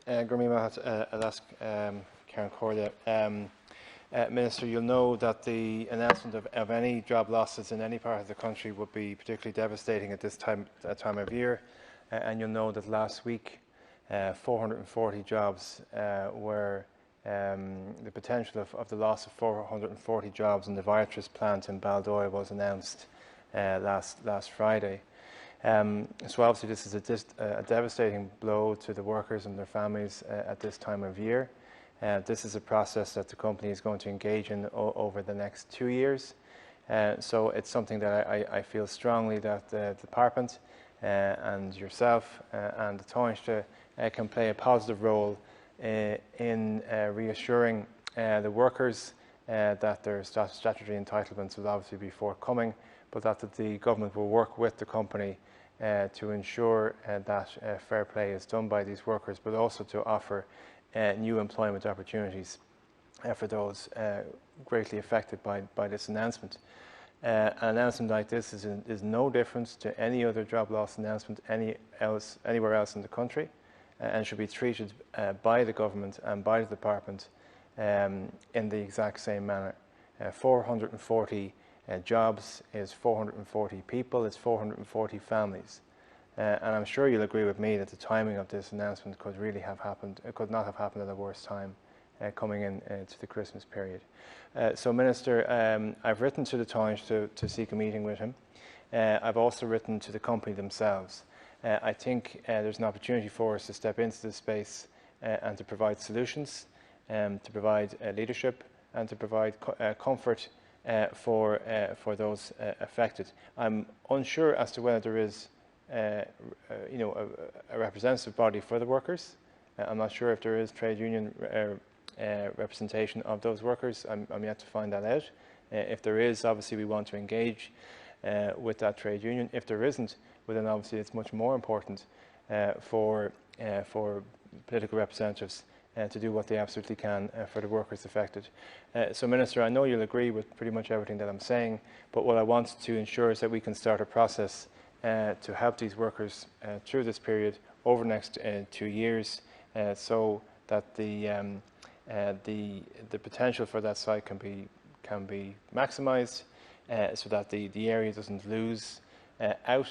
I'll ask Karen Cordia. Minister, you'll know that the announcement of any job losses in any part of the country would be particularly devastating at this time of year, and you'll know that last week 440 jobs were the potential of the loss of 440 jobs in the Viatris plant in Baldoyle was announced last Friday. So obviously this is a devastating blow to the workers and their families at this time of year. This is a process that the company is going to engage in over the next 2 years. So it's something that I feel strongly that the department and yourself and the Taoiseach can play a positive role in reassuring the workers that their statutory entitlements will obviously be forthcoming, but that the government will work with the company to ensure that fair play is done by these workers, but also to offer new employment opportunities for those greatly affected by this announcement. An announcement like this is no different to any other job loss announcement anywhere else in the country, and should be treated by the government and by the department in the exact same manner. 440 jobs is 440 people, it's 440 families. And I'm sure you'll agree with me that the timing of this announcement could really have happened, it could not have happened at a worse time coming in to the Christmas period. So Minister, I've written to the Taoiseach to seek a meeting with him. I've also written to the company themselves. I think there's an opportunity for us to step into this space and to provide solutions, to provide leadership and to provide comfort for those affected. I'm unsure as to whether there is a representative body for the workers. I'm not sure if there is trade union representation of those workers. I'm yet to find that out. If there is, obviously we want to engage with that trade union. If there isn't, well then obviously it's much more important for political representatives to do what they absolutely can for the workers affected. So Minister, I know you'll agree with pretty much everything that I'm saying, but what I want to ensure is that we can start a process to help these workers through this period over the next 2 years, so that the potential for that site can be maximised, so that the area doesn't lose out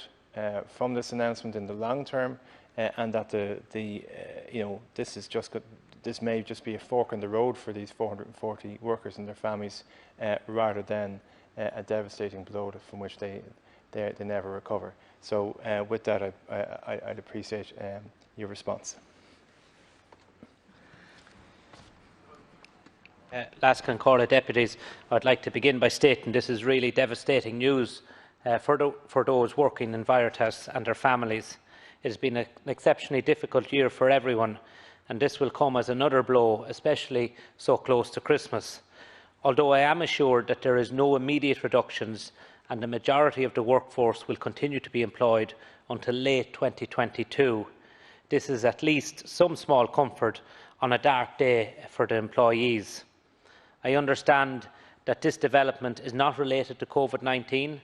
from this announcement in the long term, and that this may just be a fork in the road for these 440 workers and their families, rather than a devastating blow from which they never recover. So with that, I'd appreciate your response. Last Concordia deputies, I'd like to begin by stating this is really devastating news for those working in Viatris and their families. It has been an exceptionally difficult year for everyone, and this will come as another blow, especially so close to Christmas. Although I am assured that there is no immediate reductions and the majority of the workforce will continue to be employed until late 2022, this is at least some small comfort on a dark day for the employees. I understand that this development is not related to COVID-19,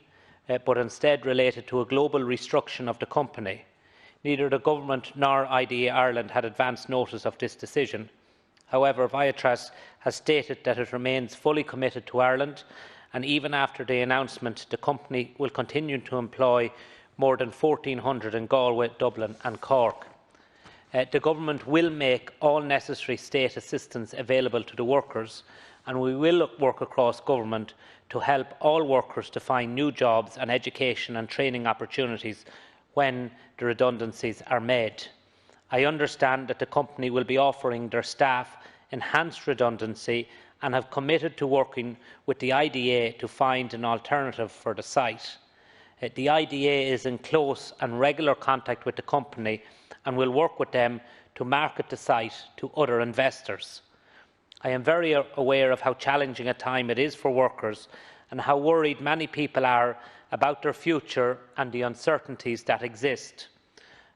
but instead related to a global restructuring of the company. Neither the Government nor IDA Ireland had advance notice of this decision. However, Viatris has stated that it remains fully committed to Ireland, and even after the announcement, the company will continue to employ more than 1,400 in Galway, Dublin and Cork. The Government will make all necessary state assistance available to the workers, and we will work across Government to help all workers to find new jobs and education and training opportunities when the redundancies are made. I understand that the company will be offering their staff enhanced redundancy and have committed to working with the IDA to find an alternative for the site. The IDA is in close and regular contact with the company and will work with them to market the site to other investors. I am very aware of how challenging a time it is for workers and how worried many people are about their future and the uncertainties that exist.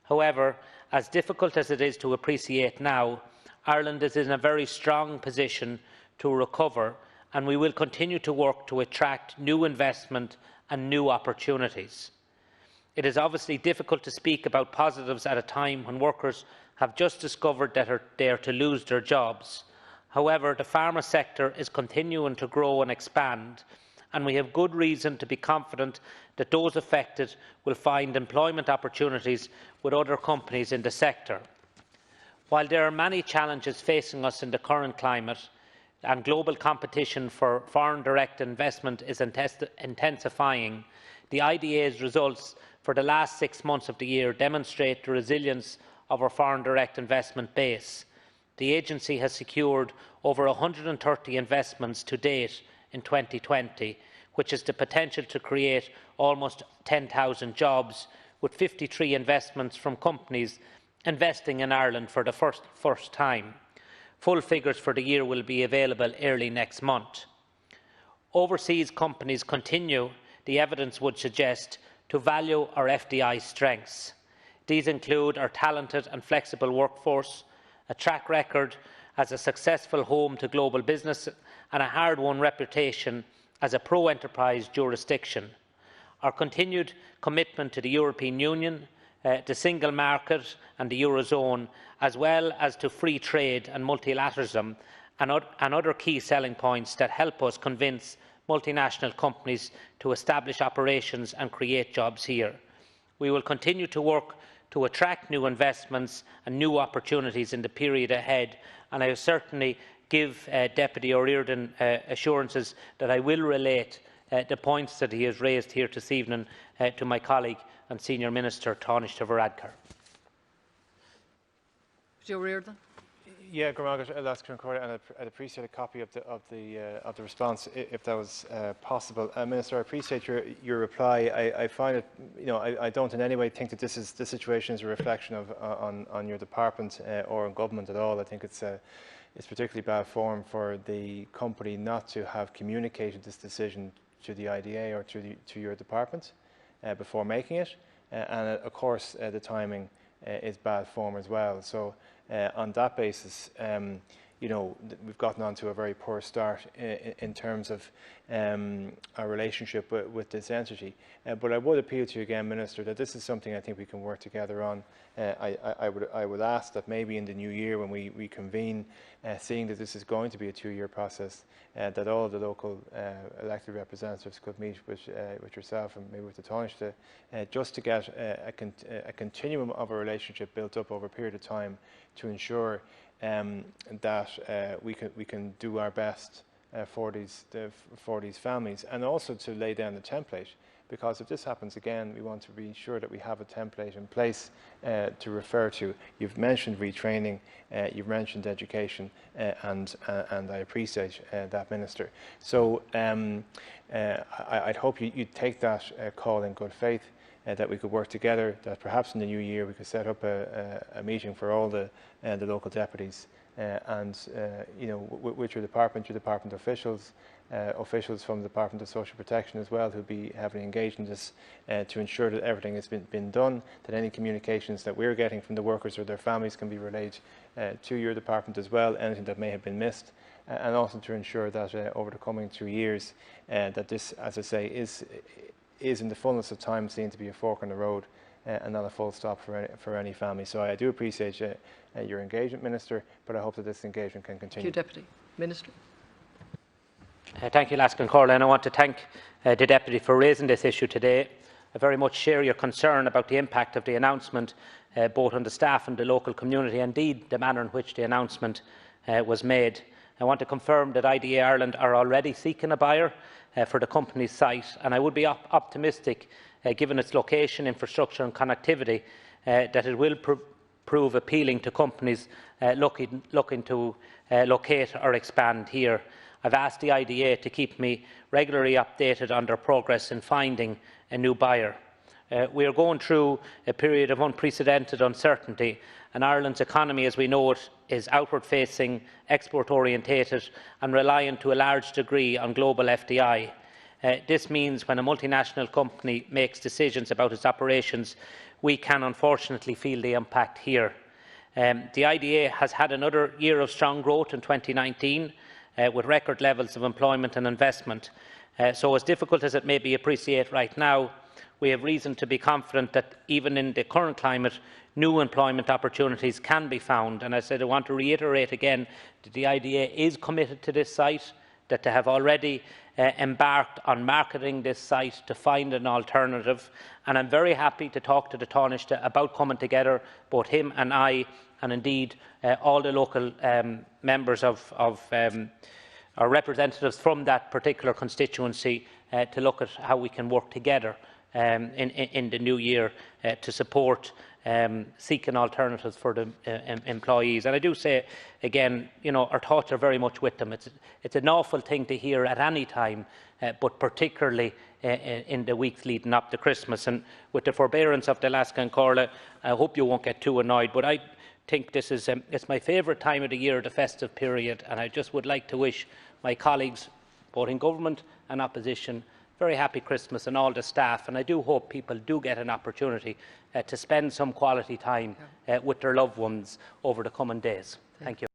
However, as difficult as it is to appreciate now, Ireland is in a very strong position to recover, and we will continue to work to attract new investment and new opportunities. It is obviously difficult to speak about positives at a time when workers have just discovered that they are to lose their jobs. However, the pharma sector is continuing to grow and expand, and we have good reason to be confident that those affected will find employment opportunities with other companies in the sector. While there are many challenges facing us in the current climate, and global competition for foreign direct investment is intensifying, the IDA's results for the last 6 months of the year demonstrate the resilience of our foreign direct investment base. The agency has secured over 130 investments to date in 2020, which has the potential to create almost 10,000 jobs, with 53 investments from companies investing in Ireland for the first time. Full figures for the year will be available early next month. Overseas companies continue, the evidence would suggest, to value our FDI strengths. These include our talented and flexible workforce, a track record as a successful home to global business, and a hard-won reputation as a pro-enterprise jurisdiction. Our continued commitment to the European Union, the single market and the Eurozone, as well as to free trade and multilateralism, and other key selling points that help us convince multinational companies to establish operations and create jobs here. We will continue to work to attract new investments and new opportunities in the period ahead, and I will certainly give Deputy Ríordáin assurances that I will relate the points that he has raised here this evening to my colleague and Senior Minister Tánaiste Varadkar. Joe Ríordáin. Yeah, I'll ask and I'd appreciate a copy of the response if that was possible. Minister, I appreciate your reply. I find it, I don't in any way think that this situation is a reflection on your department or on government at all. I think it's particularly bad form for the company not to have communicated this decision to the IDA or to your department before making it, and of course the timing is bad form as well. So on that basis, we've gotten onto a very poor start in terms of our relationship with this entity. But I would appeal to you again, Minister, that this is something I think we can work together on. I would ask that maybe in the new year when we reconvene, seeing that this is going to be a 2-year process, that all of the local elected representatives could meet with yourself and maybe with the Tánaiste, just to get a continuum of a relationship built up over a period of time to ensure that we can do our best for these families, and also to lay down the template. Because if this happens again, we want to be sure that we have a template in place to refer to. You've mentioned retraining, you've mentioned education, and I appreciate that, Minister. So I'd hope you'd take that call in good faith, that we could work together, that perhaps in the new year we could set up a meeting for all the local deputies and with your department officials, officials from the Department of Social Protection as well, who'll be heavily engaged in this to ensure that everything has been done, that any communications that we're getting from the workers or their families can be relayed to your department as well, anything that may have been missed, and also to ensure that over the coming 2 years that this, as I say, is in the fullness of time seen to be a fork in the road and not a full stop for any family. So I do appreciate your engagement, Minister, but I hope that this engagement can continue. Thank you, Deputy Minister. Thank you, Laskin Corley, and I want to thank the Deputy for raising this issue today. I very much share your concern about the impact of the announcement both on the staff and the local community, and indeed the manner in which the announcement was made. I want to confirm that IDA Ireland are already seeking a buyer for the company's site, and I would be optimistic, given its location, infrastructure and connectivity, that it will prove appealing to companies looking to locate or expand here. I've asked the IDA to keep me regularly updated on their progress in finding a new buyer. We are going through a period of unprecedented uncertainty, and Ireland's economy, as we know it, is outward-facing, export-orientated and reliant to a large degree on global FDI. This means when a multinational company makes decisions about its operations, we can unfortunately feel the impact here. The IDA has had another year of strong growth in 2019, with record levels of employment and investment. So as difficult as it may be appreciated right now, we have reason to be confident that even in the current climate, new employment opportunities can be found. And I want to reiterate again that the IDA is committed to this site, that they have already embarked on marketing this site to find an alternative. And I'm very happy to talk to the Taoiseach about coming together, both him and I, and indeed all the local members of our representatives from that particular constituency to look at how we can work together in the new year to support seeking alternatives for the employees. And I do say again, our thoughts are very much with them. It's an awful thing to hear at any time, but particularly in the weeks leading up to Christmas. And with the forbearance of the Alaska and Corla, I hope you won't get too annoyed, but I think this is it's my favourite time of the year, the festive period, and I just would like to wish my colleagues, both in government and opposition, very happy Christmas, and all the staff. And I do hope people do get an opportunity to spend some quality time with their loved ones over the coming days. Thank you.